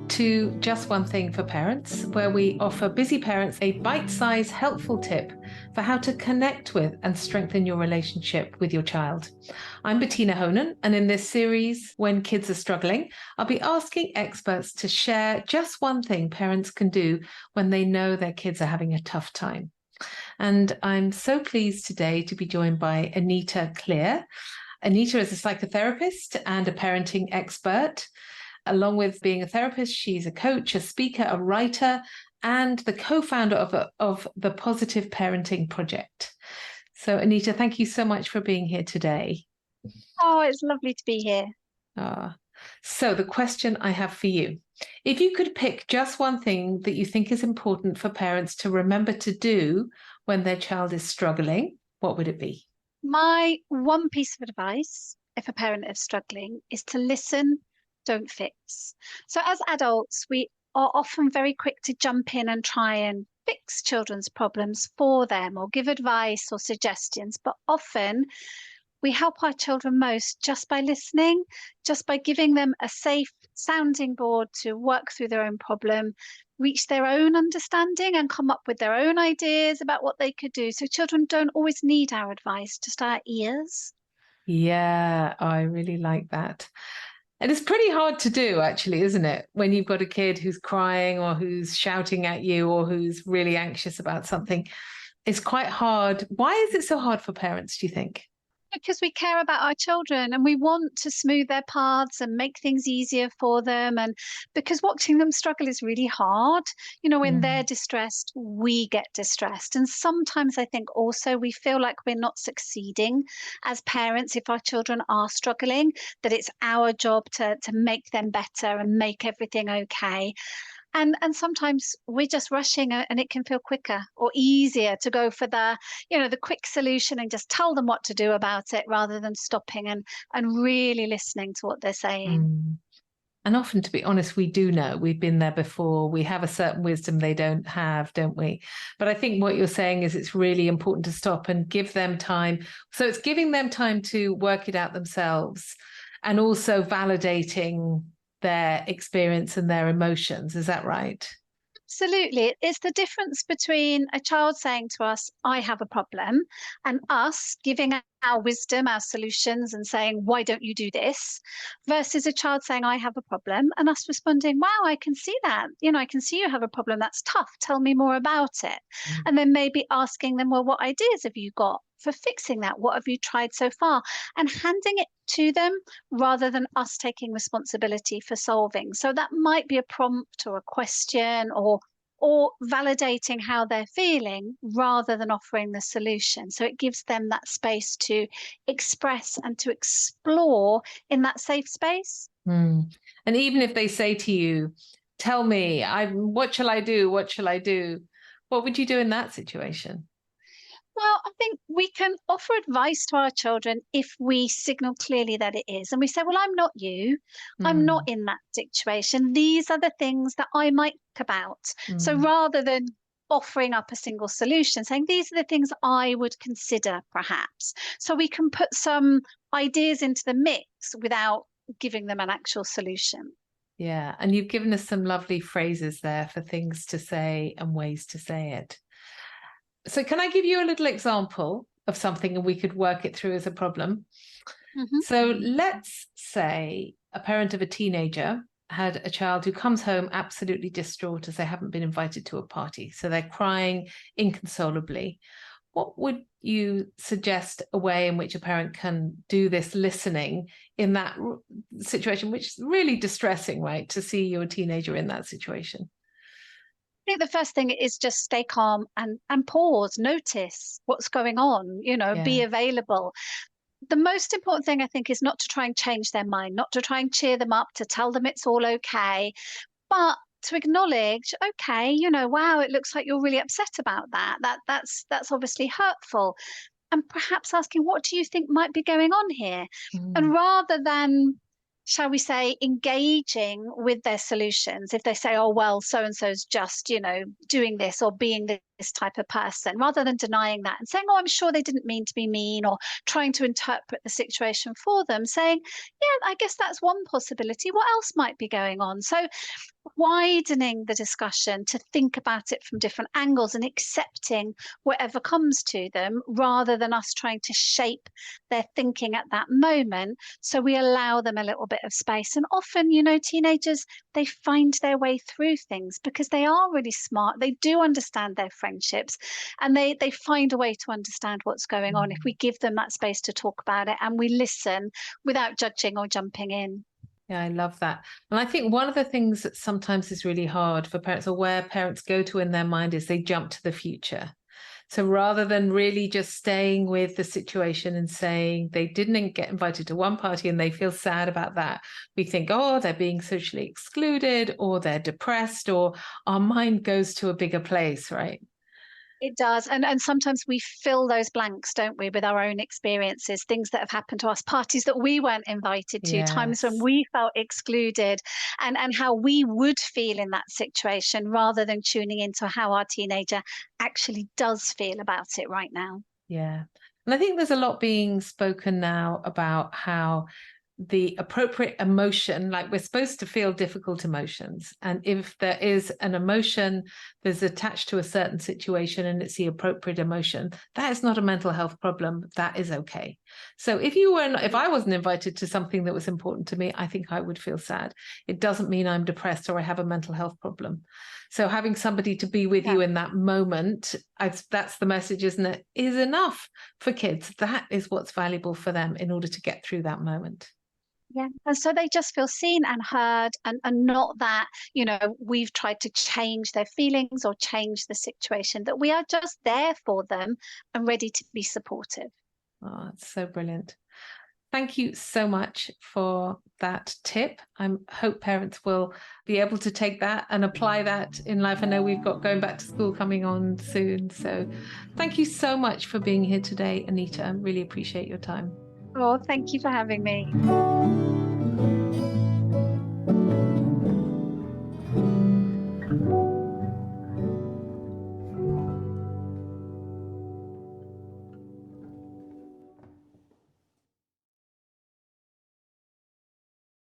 to Just One Thing for Parents, where we offer busy parents a bite-sized helpful tip for how to connect with and strengthen your relationship with your child. I'm Bettina Hohnen, and in this series, When Kids Are Struggling, I'll be asking experts to share just one thing parents can do when they know their kids are having a tough time. And I'm so pleased today to be joined by Anita Cleare. Anita is a psychotherapist and a parenting expert. Along with being a therapist, she's a coach, a speaker, a writer, and the co-founder of the Positive Parenting Project. So, Anita, thank you so much for being here today. Oh, it's lovely to be here. So the question I have for you, if you could pick just one thing that you think is important for parents to remember to do when their child is struggling, what would it be? My one piece of advice, if a parent is struggling, is to listen, don't fix. So as adults, we are often very quick to jump in and try and fix children's problems for them or give advice or suggestions, but often we help our children most just by listening, just by giving them a safe sounding board to work through their own problem, reach their own understanding and come up with their own ideas about what they could do. So children don't always need our advice, just our ears. Yeah, I really like that. And it's pretty hard to do, actually, isn't it? When you've got a kid who's crying or who's shouting at you or who's really anxious about something, it's quite hard. Why is it so hard for parents, do you think? Because we care about our children and we want to smooth their paths and make things easier for them. And because watching them struggle is really hard. You know, when they're distressed, we get distressed. And sometimes I think also we feel like we're not succeeding as parents if our children are struggling, that it's our job to make them better and make everything okay. And sometimes we're just rushing and it can feel quicker or easier to go for the quick solution and just tell them what to do about it rather than stopping and really listening to what they're saying. And often, to be honest, we do know. We've been there before. We have a certain wisdom they don't have, don't we? But I think what you're saying is it's really important to stop and give them time. So it's giving them time to work it out themselves and also validating their experience and their emotions. Is that right? Absolutely. It's the difference between a child saying to us, I have a problem, and us giving our wisdom, our solutions, and saying, why don't you do this? Versus a child saying, I have a problem, and us responding, wow, I can see that. You know, I can see you have a problem. That's tough. Tell me more about it. And then maybe asking them, well, what ideas have you got for fixing that? What have you tried so far? And handing it to them rather than us taking responsibility for solving. So that might be a prompt or a question or validating how they're feeling rather than offering the solution. So it gives them that space to express and to explore in that safe space. And even if they say to you, tell me, what shall I do? What shall I do? What would you do in that situation? Well, I think we can offer advice to our children if we signal clearly that it is. And we say, well, I'm not you. I'm not in that situation. These are the things that I might think about. So rather than offering up a single solution, saying these are the things I would consider perhaps. So we can put some ideas into the mix without giving them an actual solution. Yeah. And you've given us some lovely phrases there for things to say and ways to say it. So can I give you a little example of something and we could work it through as a problem? So let's say a parent of a teenager had a child who comes home absolutely distraught as they haven't been invited to a party. So they're crying inconsolably. What would you suggest a way in which a parent can do this listening in that situation, which is really distressing, right? To see your teenager in that situation. I think the first thing is just stay calm and pause, notice what's going on, be available. The most important thing, I think, is not to try and change their mind, not to try and cheer them up, to tell them it's all okay, but to acknowledge, okay, wow, it looks like you're really upset about that. That's obviously hurtful. And perhaps asking, what do you think might be going on here? And rather than shall we say, engaging with their solutions. If they say, oh, well, so-and-so's just, doing this or being this type of person, rather than denying that and saying, oh, I'm sure they didn't mean to be mean, or trying to interpret the situation for them, saying, I guess that's one possibility. What else might be going on? So widening the discussion to think about it from different angles and accepting whatever comes to them rather than us trying to shape their thinking at that moment. So we allow them a little bit of space. And often, teenagers, they find their way through things because they are really smart. They do understand their friendships, and they find a way to understand what's going on if we give them that space to talk about it and we listen without judging or jumping in. Yeah, I love that. And I think one of the things that sometimes is really hard for parents, or where parents go to in their mind, is they jump to the future. So rather than really just staying with the situation and saying they didn't get invited to one party and they feel sad about that, we think, oh, they're being socially excluded, or they're depressed, or our mind goes to a bigger place, right? It does. And sometimes we fill those blanks, don't we, with our own experiences, things that have happened to us, parties that we weren't invited to, times when Yes. we felt excluded, and how we would feel in that situation rather than tuning into how our teenager actually does feel about it right now. Yeah. And I think there's a lot being spoken now about how the appropriate emotion, like we're supposed to feel difficult emotions. And if there is an emotion that's attached to a certain situation and it's the appropriate emotion, that is not a mental health problem. That is okay. So if I wasn't invited to something that was important to me, I think I would feel sad. It doesn't mean I'm depressed or I have a mental health problem. So having somebody to be with you in that moment, that's the message, isn't it? Is enough for kids. That is what's valuable for them in order to get through that moment. Yeah. And so they just feel seen and heard, and not that, we've tried to change their feelings or change the situation, that we are just there for them and ready to be supportive. Oh, it's so brilliant. Thank you so much for that tip. I hope parents will be able to take that and apply that in life. I know we've got going back to school coming on soon. So thank you so much for being here today, Anita. I really appreciate your time. Oh, thank you for having me.